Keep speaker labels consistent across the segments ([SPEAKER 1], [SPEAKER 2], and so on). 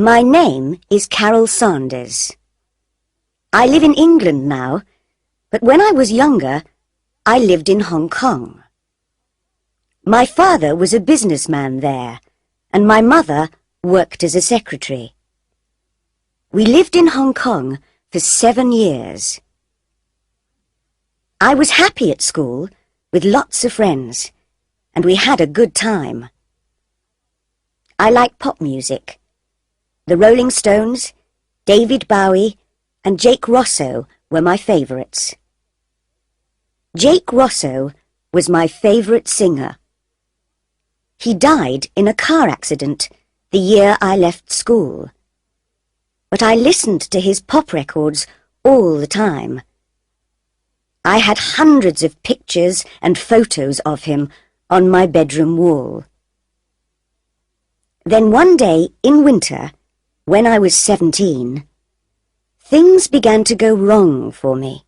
[SPEAKER 1] My name is Carol Sanders. I live in England now, but when I was younger, I lived in Hong Kong. My father was a businessman there, and my mother worked as a secretary. We lived in Hong Kong for 7 years. I was happy at school, with lots of friends, and we had a good time. I like pop music. The Rolling Stones, David Bowie, and Jake Rosso were my favourites. Jake Rosso was my favourite singer. He died in a car accident the year I left school. But I listened to his pop records all the time. I had hundreds of pictures and photos of him on my bedroom wall. Then one day in winter, when I was 17, things began to go wrong for me.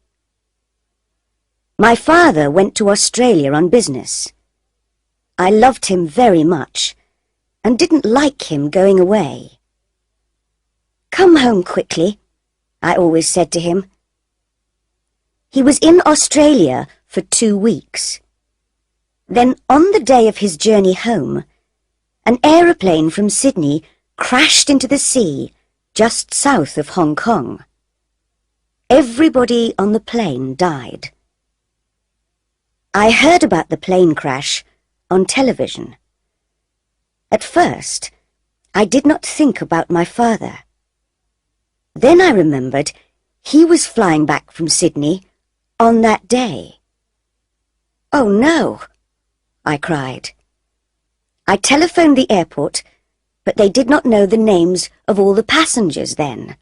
[SPEAKER 1] My father went to Australia on business. I loved him very much and didn't like him going away. "Come home quickly," I always said to him. He was in Australia for 2 weeks. Then on the day of his journey home, an aeroplane from Sydney crashed into the sea just south of Hong Kong. Everybody on the plane died. I heard about the plane crash on television. At first, I did not think about my father. Then I remembered he was flying back from Sydney on that day. "Oh no!" I cried. I telephoned the airport, but they did not know the names of all the passengers then.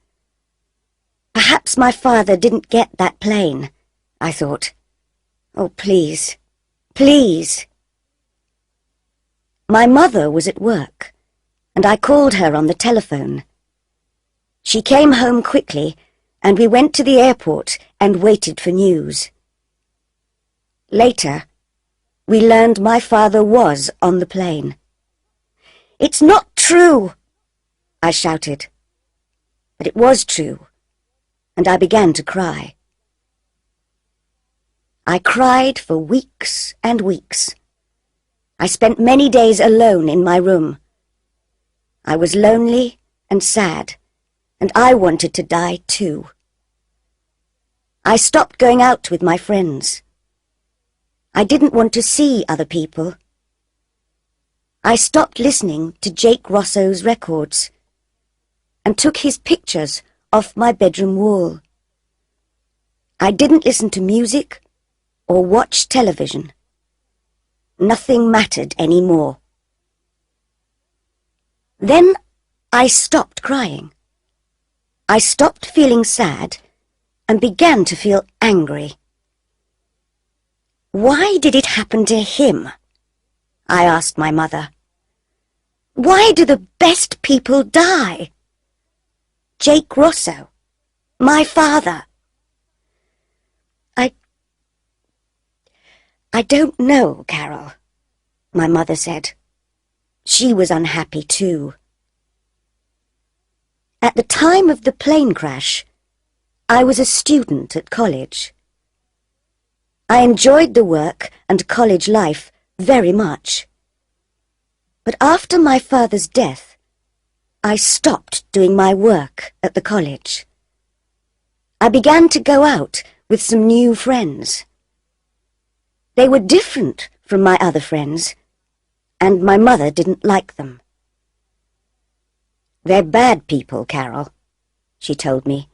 [SPEAKER 1] Perhaps my father didn't get that plane, I thought. Oh, please, please. My mother was at work, and I called her on the telephone. She came home quickly, and we went to the airport and waited for news. Later, we learned my father was on the plane. "It's not true!" I shouted. But it was true, and I began to cry. I cried for weeks and weeks. I spent many days alone in my room. I was lonely and sad, and I wanted to die too. I stopped going out with my friends. I didn't want to see other people. I stopped listening to Jake Rosso's records and took his pictures off my bedroom wall. I didn't listen to music or watch television. Nothing mattered anymore. Then I stopped crying. I stopped feeling sad and began to feel angry. Why did it happen to him? I asked my mother. Why do the best people die? Jake Rosso, my father. I don't know, Carol, my mother said. She was unhappy too. At the time of the plane crash, I was a student at college. I enjoyed the work and college life very much. But after my father's death, I stopped doing my work at the college. I began to go out with some new friends. They were different from my other friends, and my mother didn't like them. "They're bad people, Carol," she told me.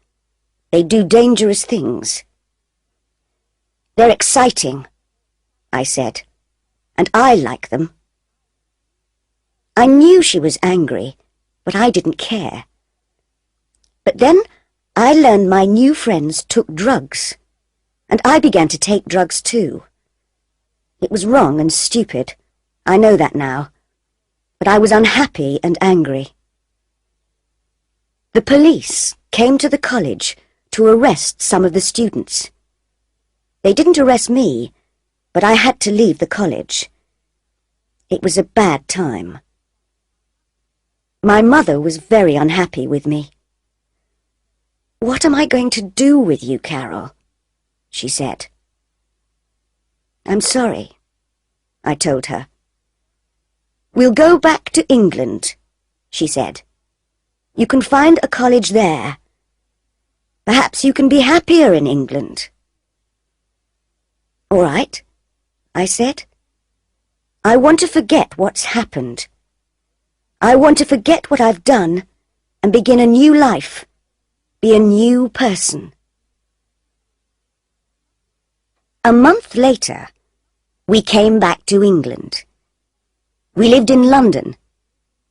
[SPEAKER 1] "They do dangerous things." "They're exciting," I said, "and I like them." I knew she was angry, but I didn't care. But then I learned my new friends took drugs, and I began to take drugs too. It was wrong and stupid, I know that now, but I was unhappy and angry. The police came to the college to arrest some of the students. They didn't arrest me, but I had to leave the college. It was a bad time. My mother was very unhappy with me. "What am I going to do with you, Carol?" she said. "I'm sorry," I told her. "We'll go back to England," she said. "You can find a college there. Perhaps you can be happier in England." "All right," I said. "I want to forget what's happened. I want to forget what I've done and begin a new life, be a new person." A month later, we came back to England. We lived in London,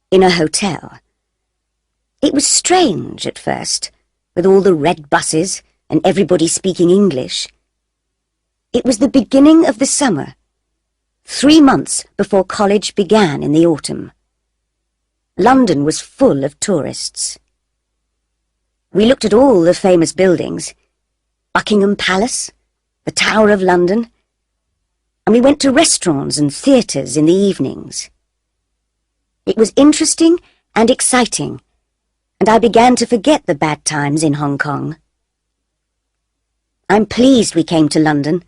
[SPEAKER 1] in a hotel. It was strange at first, with all the red buses and everybody speaking English. It was the beginning of the summer, 3 months before college began in the autumn. London was full of tourists. We looked at all the famous buildings, Buckingham Palace, the Tower of London, and we went to restaurants and theatres in the evenings. It was interesting and exciting, and I began to forget the bad times in Hong Kong. "I'm pleased we came to London,"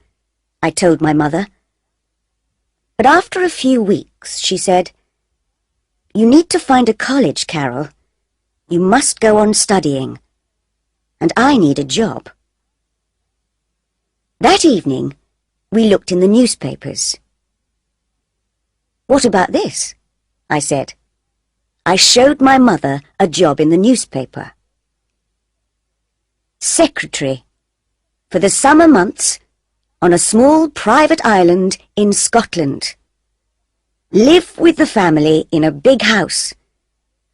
[SPEAKER 1] I told my mother. But after a few weeks, she said, "You need to find a college, Carol. You must go on studying. And I need a job." That evening, we looked in the newspapers. "What about this?" I said. I showed my mother a job in the newspaper. "Secretary, for the summer months, on a small private island in Scotland. Live with the family in a big house.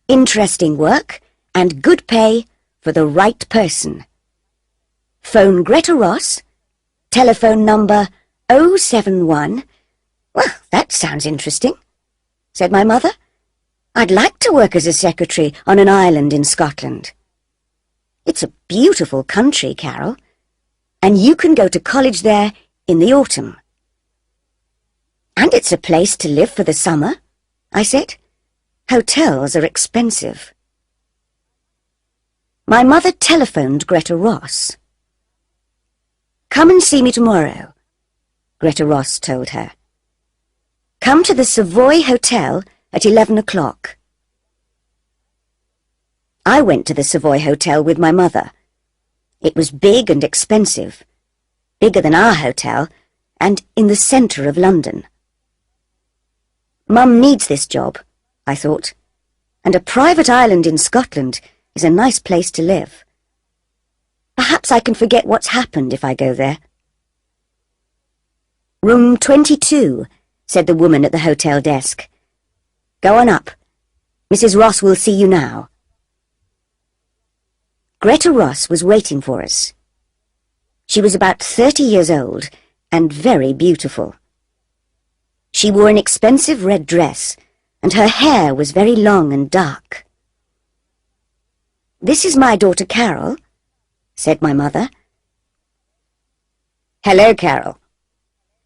[SPEAKER 1] Interesting work and good pay for the right person. Phone Greta Ross, telephone number 071. "Well, that sounds interesting," said my mother. "I'd like to work as a secretary on an island in Scotland. It's a beautiful country, Carol, and you can go to college there in the autumn." "And it's a place to live for the summer," I said. "Hotels are expensive." My mother telephoned Greta Ross. "Come and see me tomorrow," Greta Ross told her. "Come to the Savoy Hotel at 11 o'clock. I went to the Savoy Hotel with my mother. It was big and expensive, bigger than our hotel, and in the centre of London. Mum needs this job, I thought, and a private island in Scotland is a nice place to live. Perhaps I can forget what's happened if I go there. "Room 22, said the woman at the hotel desk. "Go on up. Mrs. Ross will see you now." Greta Ross was waiting for us. She was about 30 years old and very beautiful. She wore an expensive red dress, and her hair was very long and dark. "This is my daughter Carol," said my mother. "Hello, Carol,"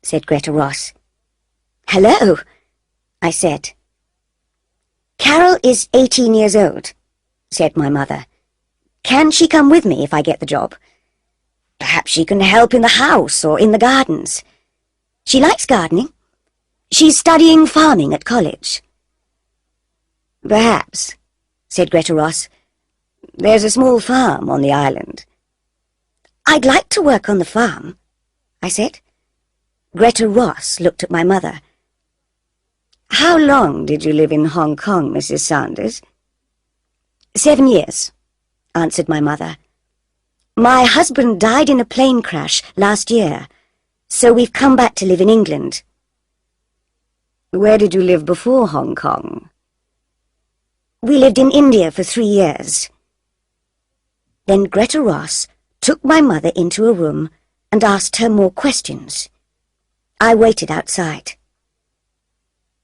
[SPEAKER 1] said Greta Ross. "Hello," I said. "Carol is 18 years old," said my mother. "Can she come with me if I get the job? Perhaps she can help in the house or in the gardens. She likes gardening. She's studying farming at college." "Perhaps," said Greta Ross. "There's a small farm on the island." "I'd like to work on the farm," I said. Greta Ross looked at my mother. "How long did you live in Hong Kong, Mrs. Sanders?" 7 years, answered my mother. "My husband died in a plane crash last year, so we've come back to live in England." "Where did you live before Hong Kong?" "We lived in India for 3 years. Then Greta Ross took my mother into a room and asked her more questions. I waited outside.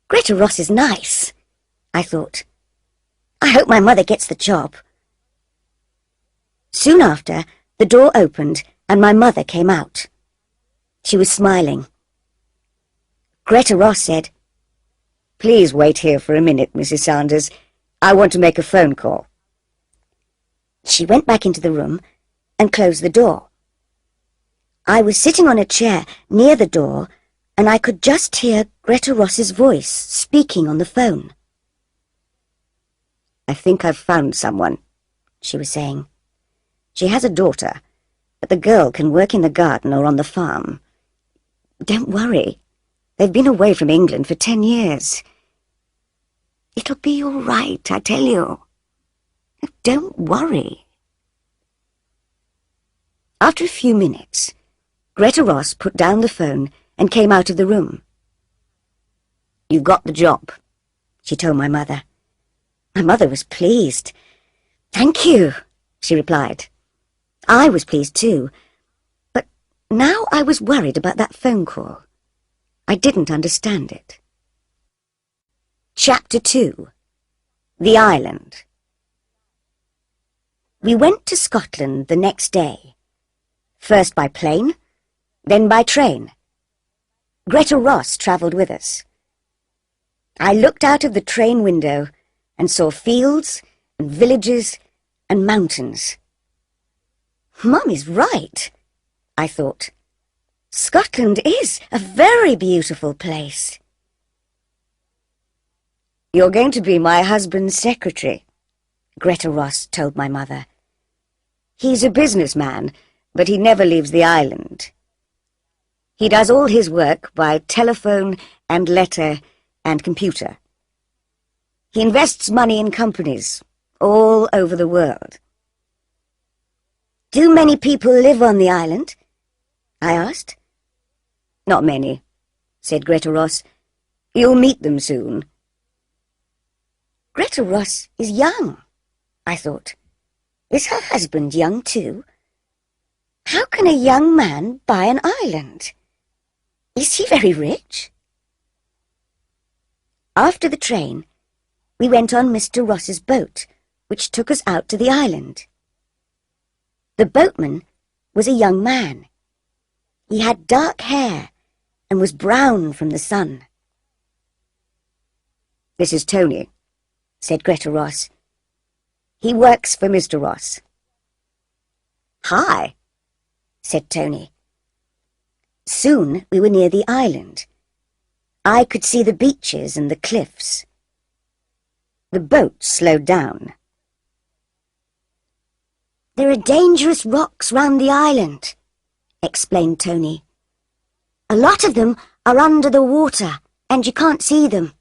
[SPEAKER 1] Greta Ross is nice, I thought. I hope my mother gets the job. Soon after, the door opened and my mother came out. She was smiling. Greta Ross said, "Please wait here for a minute, Mrs. Sanders. I want to make a phone call." She went back into the room and closed the door. I was sitting on a chair near the door, and I could just hear Greta Ross's voice speaking on the phone. "I think I've found someone," she was saying. "She has a daughter, but the girl can work in the garden or on the farm. Don't worry. They've been away from England for 10 years. It'll be all right, I tell you. Don't worry." After a few minutes, Greta Ross put down the phone and came out of the room. "You've got the job," she told my mother. My mother was pleased. "Thank you," she replied. I was pleased too, but now I was worried about that phone call. I didn't understand it. Chapter 2. The Island. We went to Scotland the next day, first by plane, then by train. Greta Ross travelled with us. I looked out of the train window and saw fields and villages and mountains. Mum is right, I thought. Scotland is a very beautiful place. "You're going to be my husband's secretary," Greta Ross told my mother. "He's a businessman, but he never leaves the island. He does all his work by telephone and letter and computer. He invests money in companies all over the world." "Do many people live on the island?" I asked. "Not many," said Greta Ross. "You'll meet them soon." Greta Ross is young, I thought. Is her husband young too? How can a young man buy an island? Is he very rich? After the train, we went on Mr. Ross's boat, which took us out to the island. The boatman was a young man. He had dark hair and was brown from the sun. "This is Tony," said Greta Ross. "He works for Mr. Ross." "Hi," said Tony. Soon we were near the island. I could see the beaches and the cliffs. The boat slowed down. "There are dangerous rocks round the island," explained Tony. "A lot of them are under the water, and you can't see them.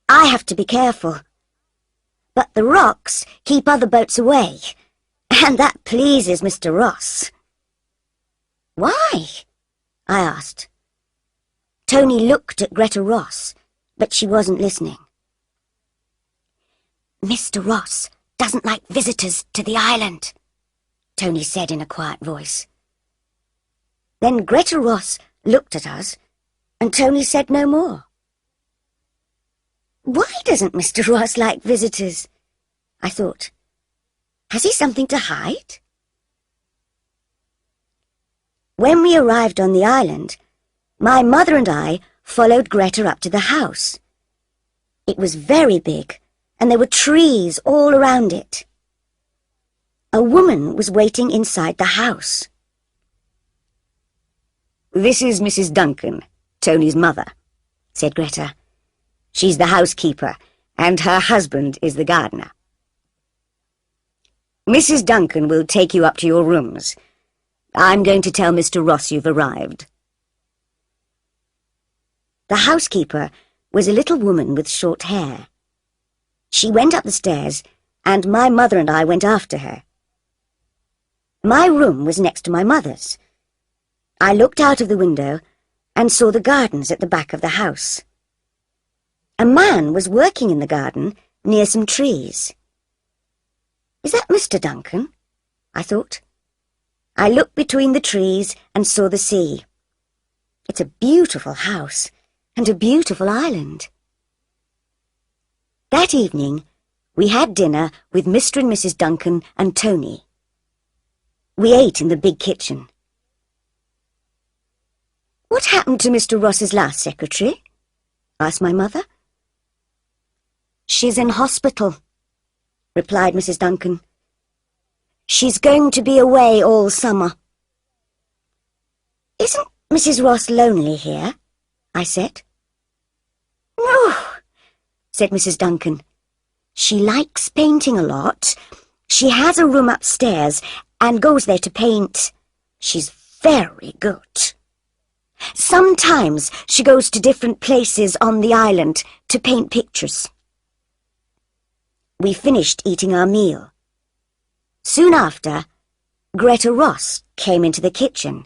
[SPEAKER 1] I have to be careful. But the rocks keep other boats away, and that pleases Mr. Ross." "Why?" I asked. Tony looked at Greta Ross, but she wasn't listening. "Mr. Ross doesn't like visitors to the island," Tony said in a quiet voice. Then Greta Ross looked at us, and Tony said no more. Why doesn't Mr. Ross like visitors? I thought. Has he something to hide? When we arrived on the island, my mother and I followed Greta up to the house. It was very big, and there were trees all around it. A woman was waiting inside the house. "This is Mrs. Duncan, Tony's mother," said Greta. "She's the housekeeper, and her husband is the gardener. Mrs. Duncan will take you up to your rooms. I'm going to tell Mr. Ross you've arrived." The housekeeper was a little woman with short hair. She went up the stairs, and my mother and I went after her. My room was next to my mother's. I looked out of the window and saw the gardens at the back of the house. A man was working in the garden near some trees. Is that Mr. Duncan? I thought. I looked between the trees and saw the sea. It's a beautiful house and a beautiful island. That evening, we had dinner with Mr. and Mrs. Duncan and Tony. We ate in the big kitchen. "What happened to Mr. Ross's last secretary?" asked my mother. "She's in hospital," replied Mrs. Duncan. "She's going to be away all summer." "Isn't Mrs. Ross lonely here?" I said. "No," said Mrs. Duncan. "She likes painting a lot. She has a room upstairs and goes there to paint. She's very good. Sometimes she goes to different places on the island to paint pictures." We finished eating our meal. Soon after, Greta Ross came into the kitchen.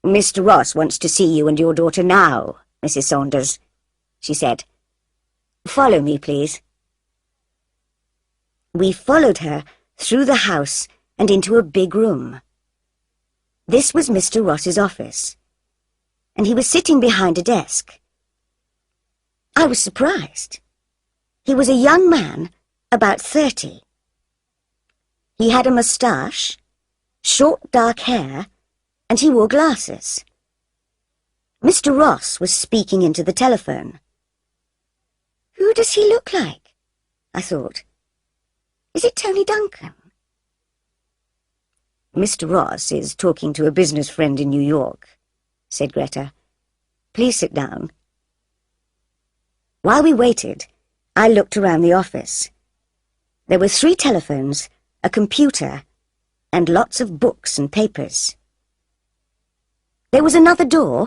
[SPEAKER 1] "Mr. Ross wants to see you and your daughter now, Mrs. Saunders," she said. "Follow me, please." We followed her through the house and into a big room. This was Mr. Ross's office, and he was sitting behind a desk. I was surprised. He was a young man, about 30. He had a moustache, short dark hair, and he wore glasses. Mr. Ross was speaking into the telephone. Who does he look like? I thought. Is it Tony Duncan? "Mr. Ross is talking to a business friend in New York," said Greta. "Please sit down." While we waited, I looked around the office. There were 3 telephones, a computer, and lots of books and papers. There was another door,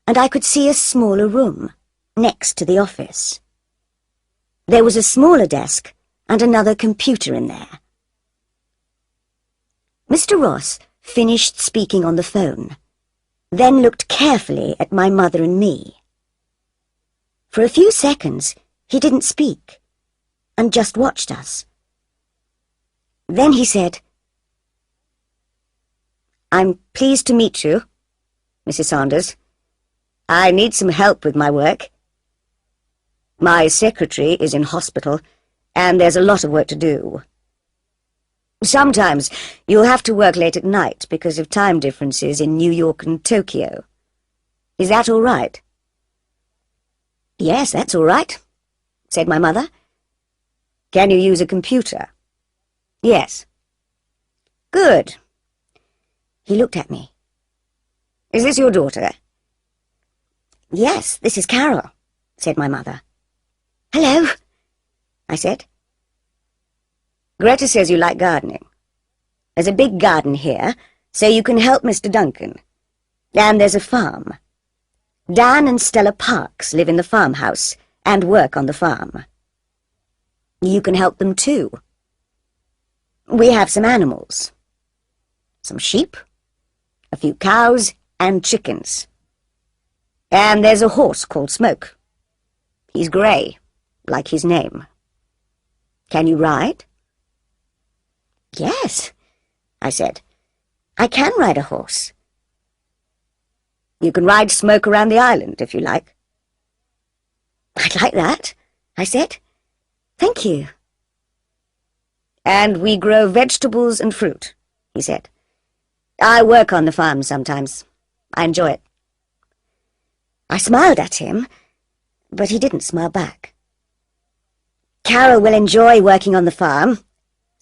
[SPEAKER 1] and I could see a smaller room next to the office. There was a smaller desk and another computer in there. Mr. Ross finished speaking on the phone, then looked carefully at my mother and me. For a few seconds, he didn't speak, and just watched us. Then he said, "I'm pleased to meet you, Mrs. Saunders. I need some help with my work. My secretary is in hospital, and there's a lot of work to do. Sometimes you'll have to work late at night because of time differences in New York and Tokyo. Is that all right?" "Yes, that's all right," said my mother. "Can you use a computer?" "Yes." "Good." He looked at me. "Is this your daughter?" "Yes, this is Carol," said my mother. "Hello," I said. "Greta says you like gardening. There's a big garden here, so you can help Mr. Duncan. And there's a farm. Dan and Stella Parks live in the farmhouse and work on the farm. You can help them too. We have some animals. Some sheep, a few cows, and chickens. And there's a horse called Smoke. He's grey, like his name. Can you ride?" "Yes," I said. "I can ride a horse." "You can ride Smoke around the island, if you like." "I'd like that," I said. "Thank you." "And we grow vegetables and fruit," he said. "I work on the farm sometimes. I enjoy it." I smiled at him, but he didn't smile back. "Carol will enjoy working on the farm,"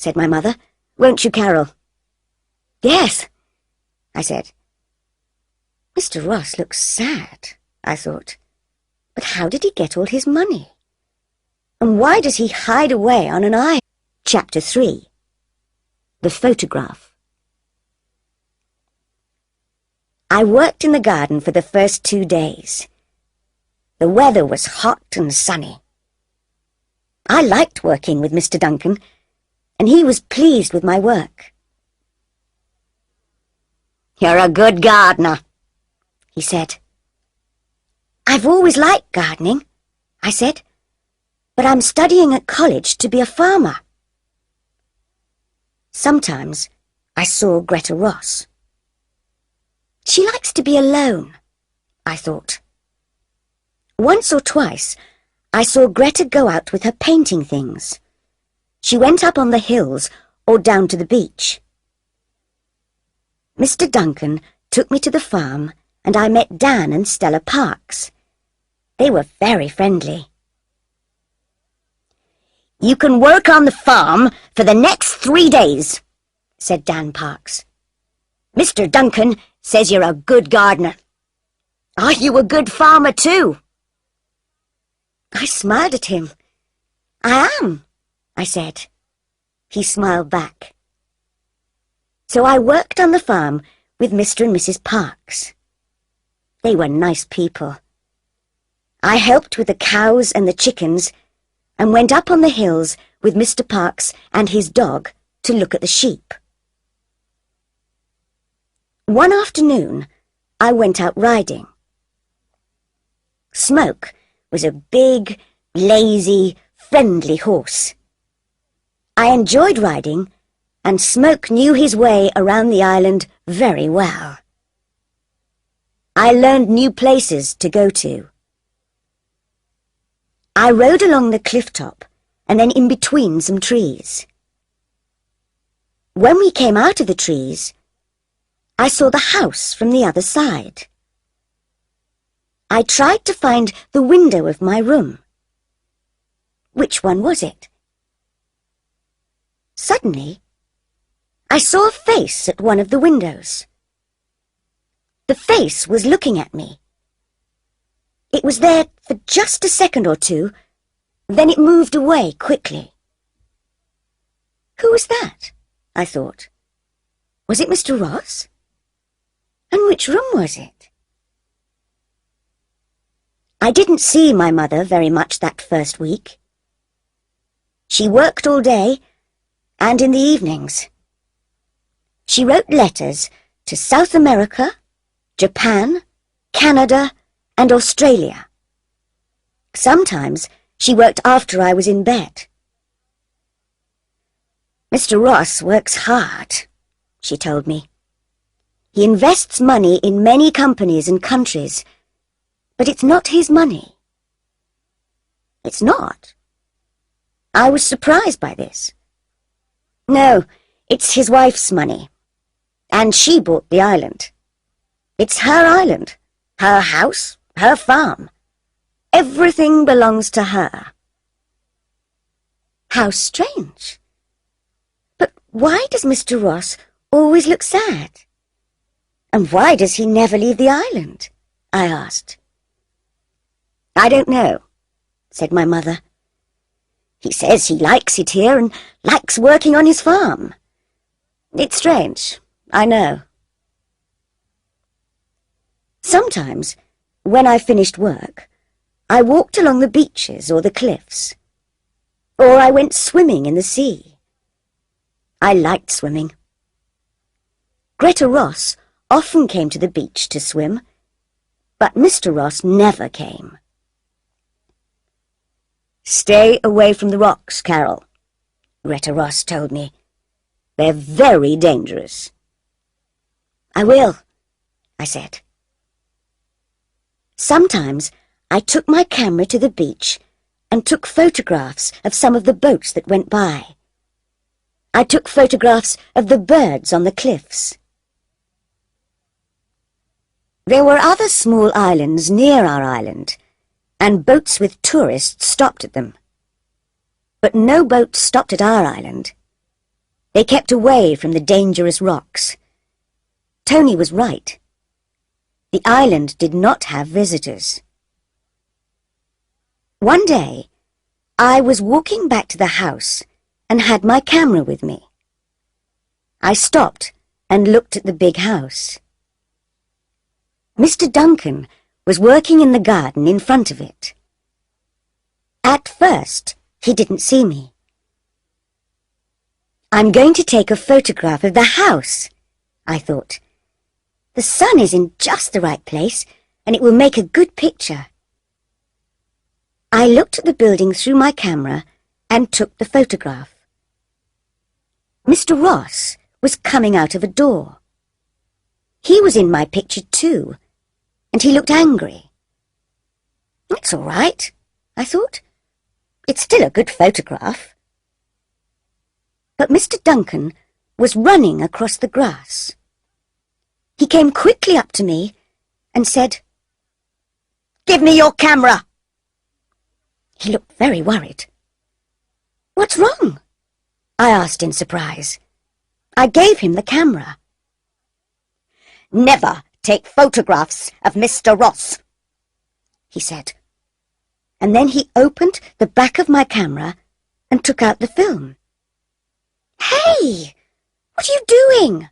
[SPEAKER 1] said my mother. "Won't you, Carol?" "Yes," I said. Mr. Ross looks sad, I thought. But how did he get all his money? And why does he hide away on an island? Chapter 3. The Photograph. I worked in the garden for the first 2 days. The weather was hot and sunny. I liked working with Mr. Duncan, and he was pleased with my work. "You're a good gardener," he said. "I've always liked gardening," I said, "but I'm studying at college to be a farmer." Sometimes I saw Greta Ross. She likes to be alone, I thought. Once or twice, I saw Greta go out with her painting things. She went up on the hills or down to the beach. Mr. Duncan took me to the farm, and I met Dan and Stella Parks. They were very friendly. "You can work on the farm for the next 3 days," said Dan Parks. "Mr. Duncan says you're a good gardener. Are you a good farmer too?" I smiled at him. "I am," I said. He smiled back. So I worked on the farm with Mr. and Mrs. Parks. They were nice people. I helped with the cows and the chickens and went up on the hills with Mr. Parks and his dog to look at the sheep. One afternoon, I went out riding. Smoke was a big, lazy, friendly horse. I enjoyed riding, and Smoke knew his way around the island very well. I learned new places to go to. I rode along the cliff top and then in between some trees. When we came out of the trees, I saw the house from the other side. I tried to find the window of my room. Which one was it? Suddenly, I saw a face at one of the windows. The face was looking at me. It was there for just a second or two, then it moved away quickly. Who was that? I thought. Was it Mr. Ross? And which room was it? I didn't see my mother very much that first week. She worked all day and in the evenings. She wrote letters to South America, Japan, Canada, and Australia. Sometimes she worked after I was in bed. "Mr. Ross works hard," she told me. "He invests money in many companies and countries, but it's not his money." "It's not?" I was surprised by this. "No, it's his wife's money, and she bought the island. It's her island, her house, her farm. Everything belongs to her." How strange. But why does Mr. Ross always look sad? And why does he never leave the island? I asked. "I don't know," said my mother. "He says he likes it here and likes working on his farm. It's strange, I know." Sometimes, when I finished work, I walked along the beaches or the cliffs, or I went swimming in the sea. I liked swimming. Greta Ross often came to the beach to swim, but Mr. Ross never came. "Stay away from the rocks, Carol," Greta Ross told me. "They're very dangerous." "I will," I said. Sometimes I took my camera to the beach and took photographs of some of the boats that went by. I took photographs of the birds on the cliffs. There were other small islands near our island, and boats with tourists stopped at them. But no boat stopped at our island. They kept away from the dangerous rocks. Tony was right. The island did not have visitors. One day, I was walking back to the house and had my camera with me. I stopped and looked at the big house. Mr. Duncan was working in the garden in front of it. At first, he didn't see me. "I'm going to take a photograph of the house," I thought. "The sun is in just the right place, and it will make a good picture." I looked at the building through my camera and took the photograph. Mr. Ross was coming out of a door. He was in my picture too, and he looked angry. "It's all right," I thought. "It's still a good photograph." But Mr. Duncan was running across the grass. He came quickly up to me and said, "Give me your camera." He looked very worried. "What's wrong?" I asked in surprise. I gave him the camera. "Never take photographs of Mr. Ross," he said. And then he opened the back of my camera and took out the film. "Hey, what are you doing?"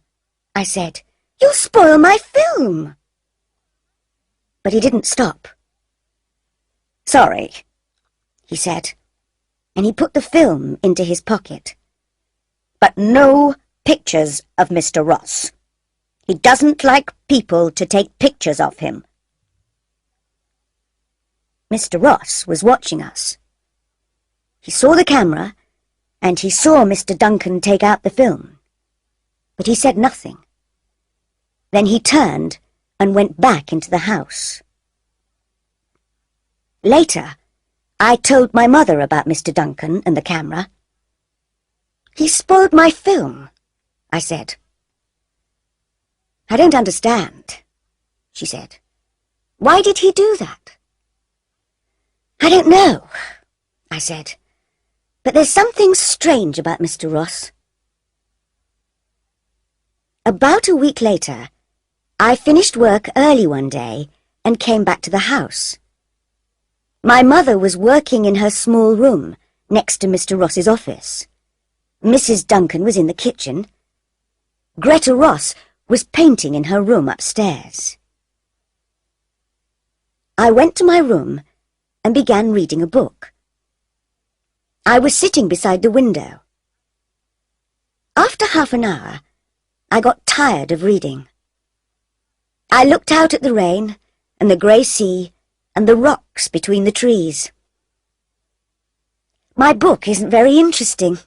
[SPEAKER 1] I said. "You'll spoil my film." But he didn't stop. "Sorry," he said, and he put the film into his pocket. "But no pictures of Mr. Ross. He doesn't like people to take pictures of him." Mr. Ross was watching us. He saw the camera, and he saw Mr. Duncan take out the film. But he said nothing. Then he turned and went back into the house. Later, I told my mother about Mr. Duncan and the camera. "He spoiled my film," I said. "I don't understand," she said. "Why did he do that?" "I don't know," I said, "but there's something strange about Mr. Ross." About a week later, I finished work early one day and came back to the house. My mother was working in her small room next to Mr. Ross's office. Mrs. Duncan was in the kitchen. Greta Ross was painting in her room upstairs. I went to my room and began reading a book. I was sitting beside the window. After half an hour, I got tired of reading. I looked out at the rain and the grey sea and the rocks between the trees. My book isn't very interesting,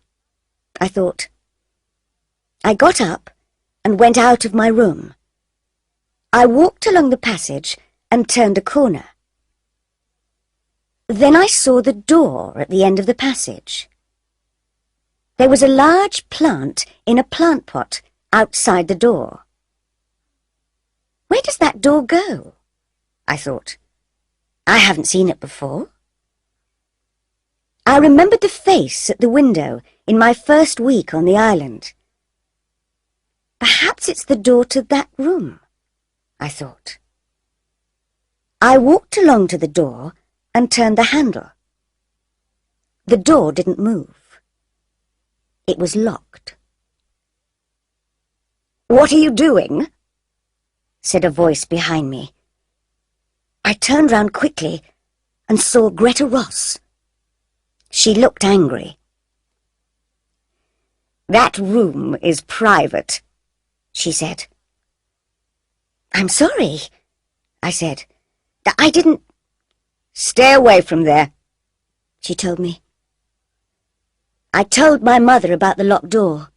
[SPEAKER 1] I thought. I got up and went out of my room. I walked along the passage and turned a corner. Then I saw the door at the end of the passage. There was a large plant in a plant pot outside the door. Where does that door go? I thought. I haven't seen it before. I remembered the face at the window in my first week on the island. Perhaps it's the door to that room, I thought. I walked along to the door and turned the handle. The door didn't move. It was locked. "What are you doing?" said a voice behind me. I turned round quickly and saw Greta Ross. She looked angry. "That room is private," she said. "I'm sorry," I said. "I didn't—" "Stay away from there," she told me. I told my mother about the locked door.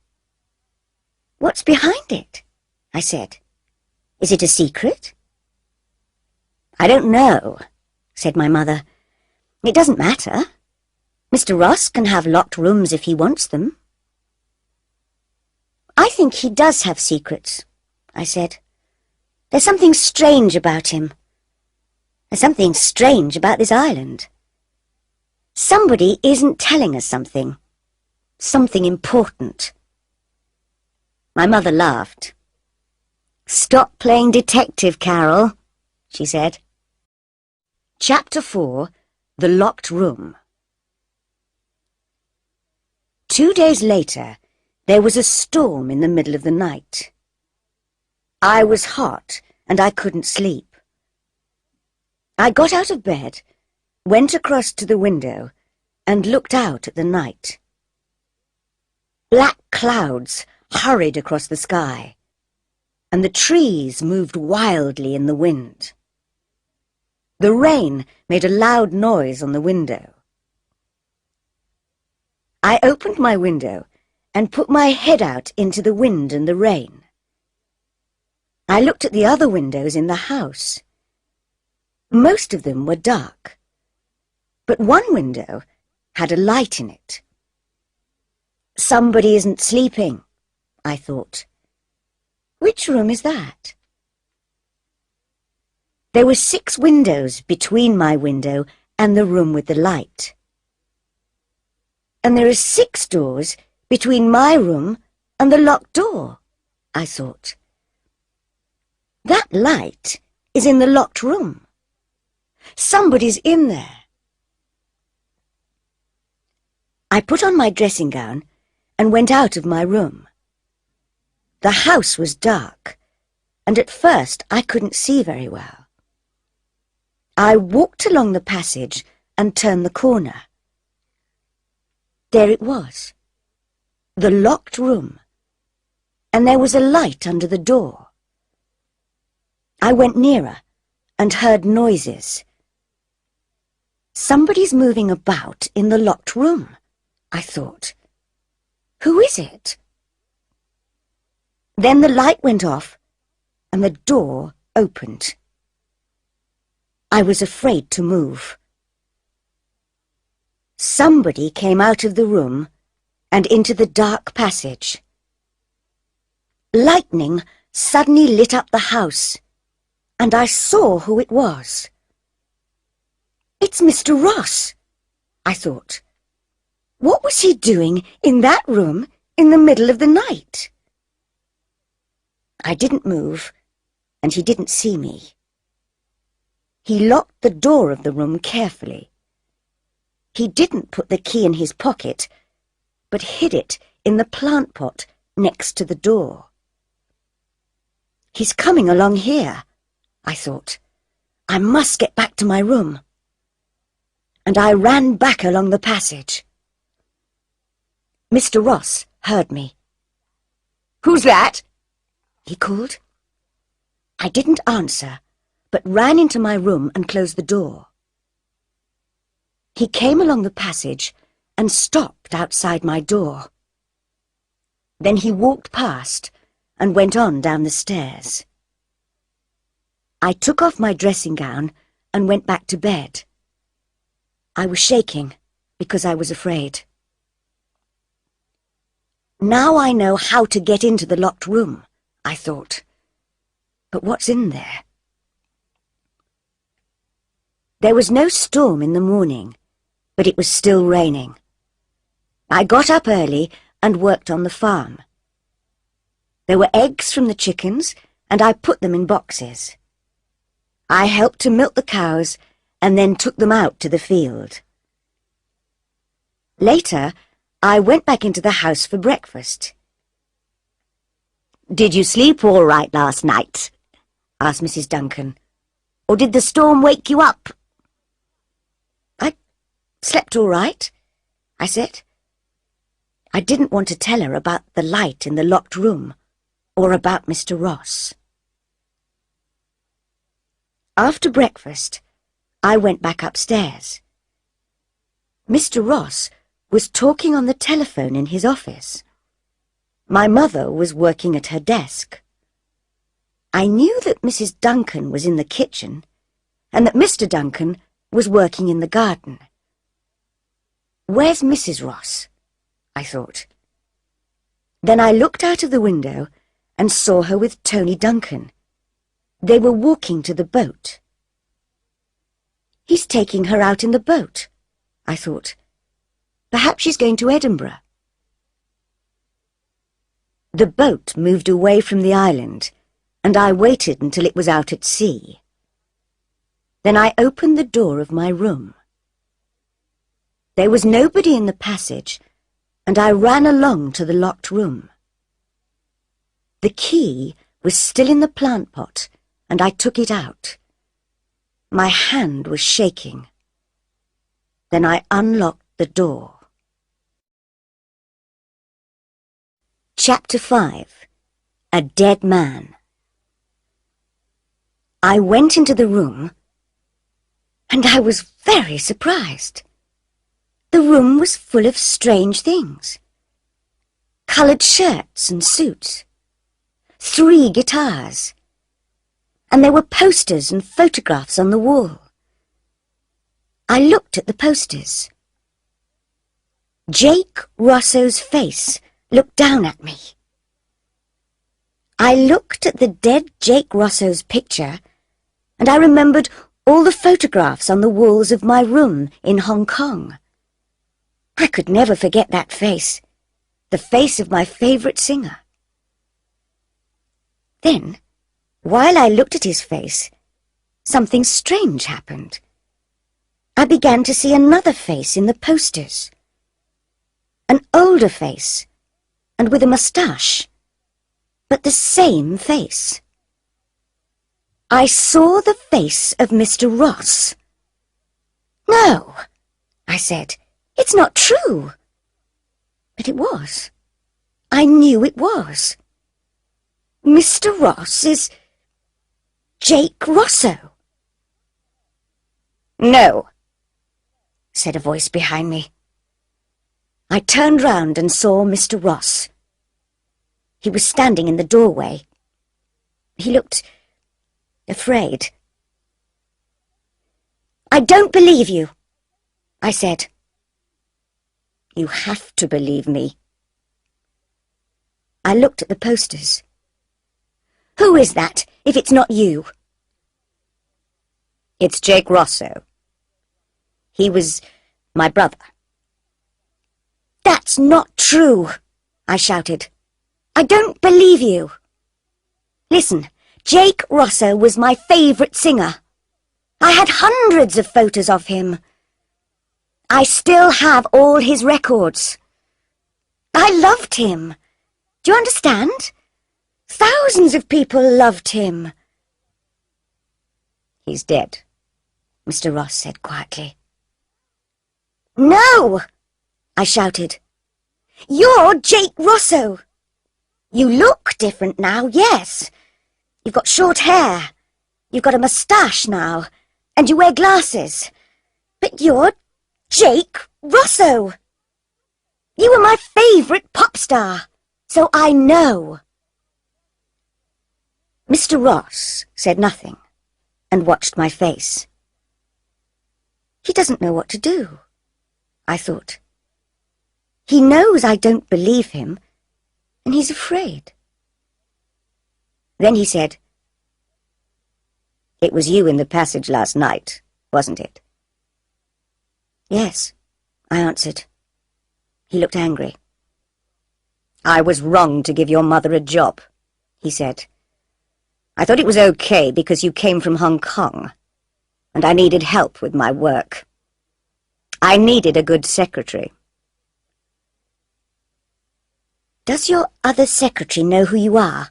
[SPEAKER 1] "What's behind it?" I said. "Is it a secret?" "I don't know," said my mother. "It doesn't matter. Mr. Ross can have locked rooms if he wants them." "I think he does have secrets," I said. "There's something strange about him. There's something strange about this island. Somebody isn't telling us something. Something important." My mother laughed. "Stop playing detective, Carol," she said. Chapter 4, The Locked Room. 2 days later, there was a storm in the middle of the night. I was hot and I couldn't sleep. I got out of bed, went across to the window, and looked out at the night. Black clouds hurried across the sky, and the trees moved wildly in the wind. The rain made a loud noise on the window. I opened my window and put my head out into the wind and the rain. I looked at the other windows in the house. Most of them were dark, but one window had a light in it. Somebody isn't sleeping, I thought. Which room is that? There were 6 windows between my window and the room with the light. And there are 6 doors between my room and the locked door, I thought. That light is in the locked room. Somebody's in there. I put on my dressing gown and went out of my room. The house was dark, and at first I couldn't see very well. I walked along the passage and turned the corner. There it was, the locked room, and there was a light under the door. I went nearer and heard noises. Somebody's moving about in the locked room, I thought. Who is it? Then the light went off and the door opened. I was afraid to move. Somebody came out of the room and into the dark passage. Lightning suddenly lit up the house, and I saw who it was. It's Mr. Ross, I thought. What was he doing in that room in the middle of the night? I didn't move, and he didn't see me. He locked the door of the room carefully. He didn't put the key in his pocket, but hid it in the plant pot next to the door. He's coming along here, I thought. I must get back to my room. And I ran back along the passage. Mr. Ross heard me. "Who's that?" he called. I didn't answer, but ran into my room and closed the door. He came along the passage and stopped outside my door. Then he walked past and went on down the stairs. I took off my dressing gown and went back to bed. I was shaking because I was afraid. Now I know how to get into the locked room, I thought. But what's in there? There was no storm in the morning, but it was still raining. I got up early and worked on the farm. There were eggs from the chickens, and I put them in boxes. I helped to milk the cows and then took them out to the field. Later, I went back into the house for breakfast. "Did you sleep all right last night?" asked Mrs. Duncan. "Or did the storm wake you up?" "I slept all right," I said. I didn't want to tell her about the light in the locked room or about Mr. Ross. After breakfast, I went back upstairs. Mr. Ross was talking on the telephone in his office. My mother was working at her desk. I knew that Mrs. Duncan was in the kitchen and that Mr. Duncan was working in the garden. "Where's Mrs. Ross?" I thought. Then I looked out of the window and saw her with Tony Duncan. They were walking to the boat. "He's taking her out in the boat," I thought. "Perhaps she's going to Edinburgh." The boat moved away from the island, and I waited until it was out at sea. Then I opened the door of my room. There was nobody in the passage, and I ran along to the locked room. The key was still in the plant pot, and I took it out. My hand was shaking. Then I unlocked the door. Chapter 5. A Dead Man. I went into the room, and I was very surprised. The room was full of strange things. Coloured shirts and suits. 3 guitars. And there were posters and photographs on the wall. I looked at the posters. Jake Rosso's face looked down at me. I looked at the dead Jake Rosso's picture, and I remembered all the photographs on the walls of my room in Hong Kong. I could never forget that face, the face of my favourite singer. Then, while I looked at his face, something strange happened. I began to see another face in the posters. An older face, and with a moustache, but the same face. I saw the face of Mr. Ross. "No," I said, "it's not true." But it was. I knew it was. Mr. Ross is Jake Rosso. "No," said a voice behind me. I turned round and saw Mr. Ross. He was standing in the doorway. He looked afraid. "I don't believe you," I said. "You have to believe me." I looked at the posters. "Who is that, if it's not you?" "It's Jake Rosso. He was my brother." "That's not true," I shouted. "I don't believe you. Listen, Jake Rosso was my favourite singer. I had hundreds of photos of him. I still have all his records. I loved him. Do you understand? Thousands of people loved him." "He's dead," Mr. Ross said quietly. "No!" I shouted. "You're Jake Rosso. You look different now, yes. You've got short hair. You've got a moustache now, and you wear glasses. But you're Jake Rosso. You were my favourite pop star, so I know." Mr. Ross said nothing and watched my face. He doesn't know what to do, I thought. He knows I don't believe him, and he's afraid. Then he said, "It was you in the passage last night, wasn't it?" "Yes," I answered. He looked angry. "I was wrong to give your mother a job," he said. "I thought it was okay because you came from Hong Kong, and I needed help with my work. I needed a good secretary." "Does your other secretary know who you are?"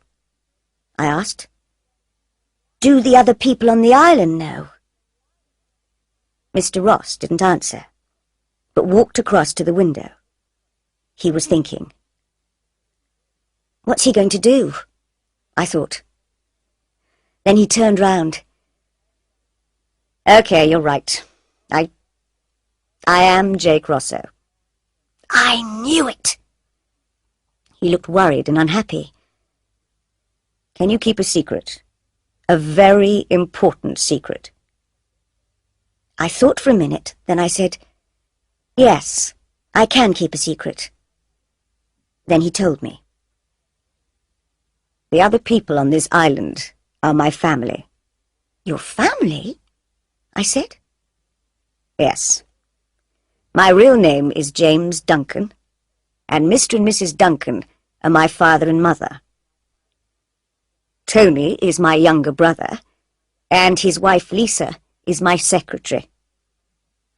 [SPEAKER 1] I asked. "Do the other people on the island know?" Mr. Ross didn't answer, but walked across to the window. He was thinking. What's he going to do? I thought. Then he turned round. "Okay, you're right. I am Jake Rosso." "I knew it!" He looked worried and unhappy. "Can you keep a secret? A very important secret?" I thought for a minute, then I said, "Yes, I can keep a secret." Then he told me. "The other people on this island are my family." "Your family?" I said. "Yes. My real name is James Duncan, and Mr. and Mrs. Duncan are my father and mother. Tony is my younger brother, and his wife Lisa is my secretary.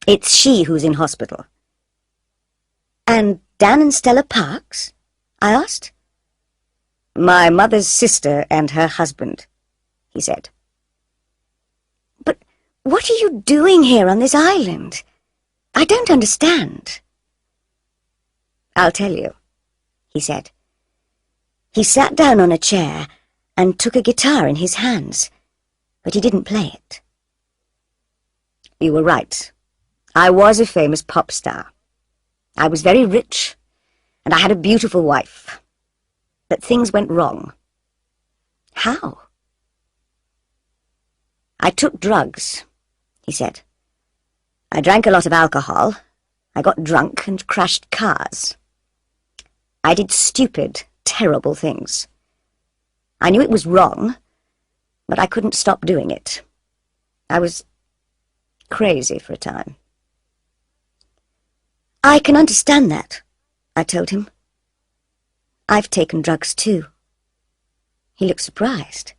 [SPEAKER 1] It's she who's in hospital." "And Dan and Stella Parks?" I asked. "My mother's sister and her husband," he said. "But what are you doing here on this island? I don't understand." "I'll tell you," he said. He sat down on a chair and took a guitar in his hands, but he didn't play it. "You were right. I was a famous pop star. I was very rich, and I had a beautiful wife. But things went wrong." "How?" "I took drugs," he said. "I drank a lot of alcohol. I got drunk and crashed cars. I did stupid, terrible things. I knew it was wrong, but I couldn't stop doing it. I was crazy for a time." I can understand that, I told him. I've taken drugs too. He looked surprised.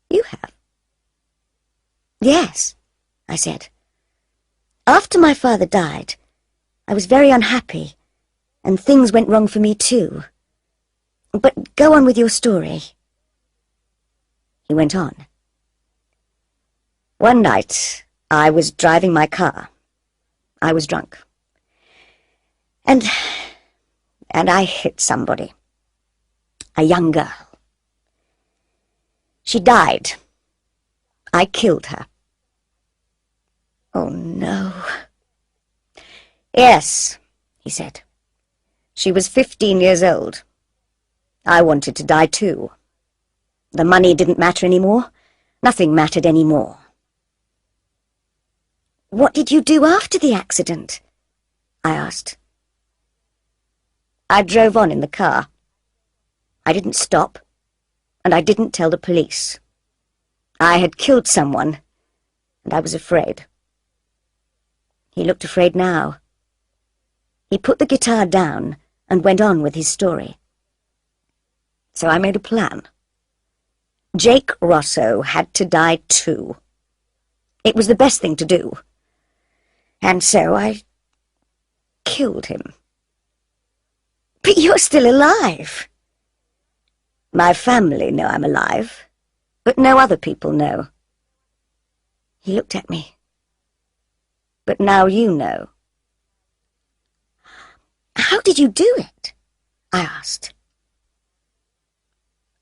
[SPEAKER 1] You have? Yes, I said. After my father died, I was very unhappy, and things went wrong for me too. But go on with your story. He went on. One night, I was driving my car. I was drunk. And I hit somebody. A young girl. She died. I killed her. Oh, no. Yes, he said. She was 15 years old. I wanted to die too. The money didn't matter anymore. Nothing mattered anymore. What did you do after the accident? I asked. I drove on in the car. I didn't stop, and I didn't tell the police. I had killed someone, and I was afraid. He looked afraid now. He put the guitar down and went on with his story. So I made a plan. Jake Rosso had to die too. It was the best thing to do. And so I killed him. But you're still alive. My family know I'm alive, but no other people know. He looked at me. But now you know. How did you do it? I asked.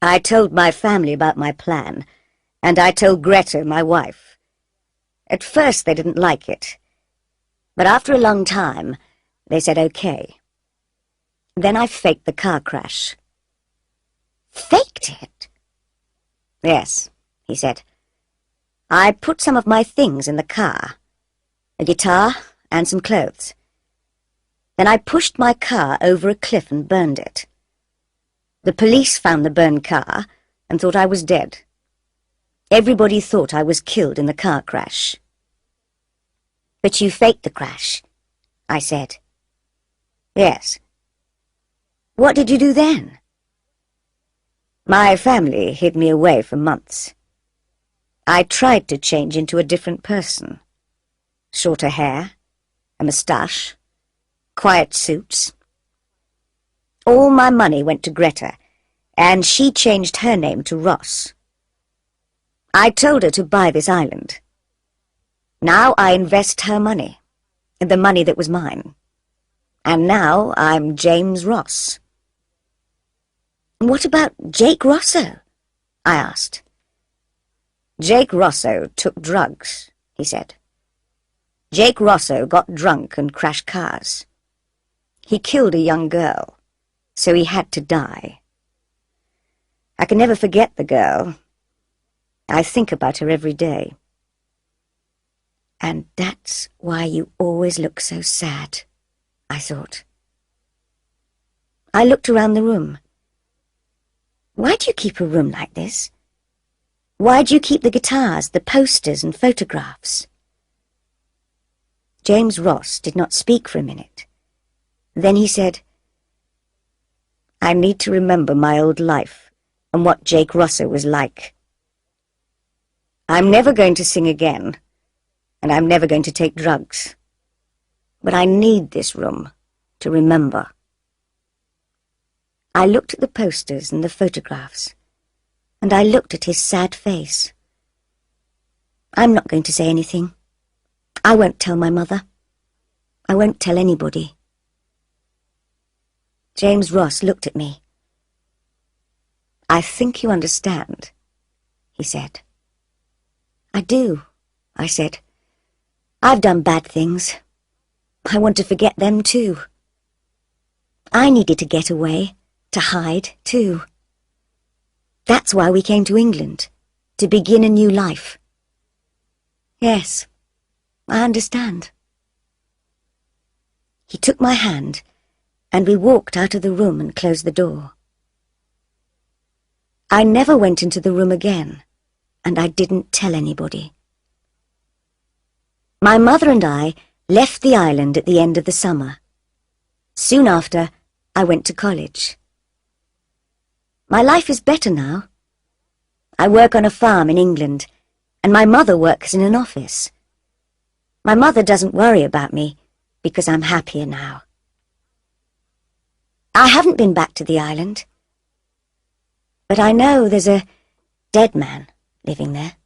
[SPEAKER 1] I told my family about my plan, and I told Greta, my wife. At first they didn't like it, but after a long time they said okay. Then I faked the car crash. Faked it? Yes, he said. I put some of my things in the car, a guitar and some clothes. Then I pushed my car over a cliff and burned it. The police found the burned car and thought I was dead. Everybody thought I was killed in the car crash. But you faked the crash, I said. Yes. What did you do then? My family hid me away for months. I tried to change into a different person. Shorter hair, a moustache, quiet suits. All my money went to Greta, and she changed her name to Ross. I told her to buy this island. Now I invest her money, the money that was mine. And now I'm James Ross. What about Jake Rosso? I asked. Jake Rosso took drugs, he said. Jake Rosso got drunk and crashed cars. He killed a young girl, so he had to die. I can never forget the girl. I think about her every day. And that's why you always look so sad, I thought. I looked around the room. Why do you keep a room like this? Why do you keep the guitars, the posters and photographs? James Ross did not speak for a minute. Then he said, I need to remember my old life and what Jake Rosso was like. I'm never going to sing again, and I'm never going to take drugs. But I need this room to remember. I looked at the posters and the photographs, and I looked at his sad face. I'm not going to say anything. I won't tell my mother. I won't tell anybody. James Ross looked at me. I think you understand, he said. I do, I said. I've done bad things. I want to forget them too. I needed to get away, to hide too. That's why we came to England, to begin a new life. Yes, I understand. He took my hand, and we walked out of the room and closed the door. I never went into the room again, and I didn't tell anybody. My mother and I left the island at the end of the summer. Soon after, I went to college. My life is better now. I work on a farm in England, and my mother works in an office. My mother doesn't worry about me because I'm happier now. I haven't been back to the island, but I know there's a dead man living there.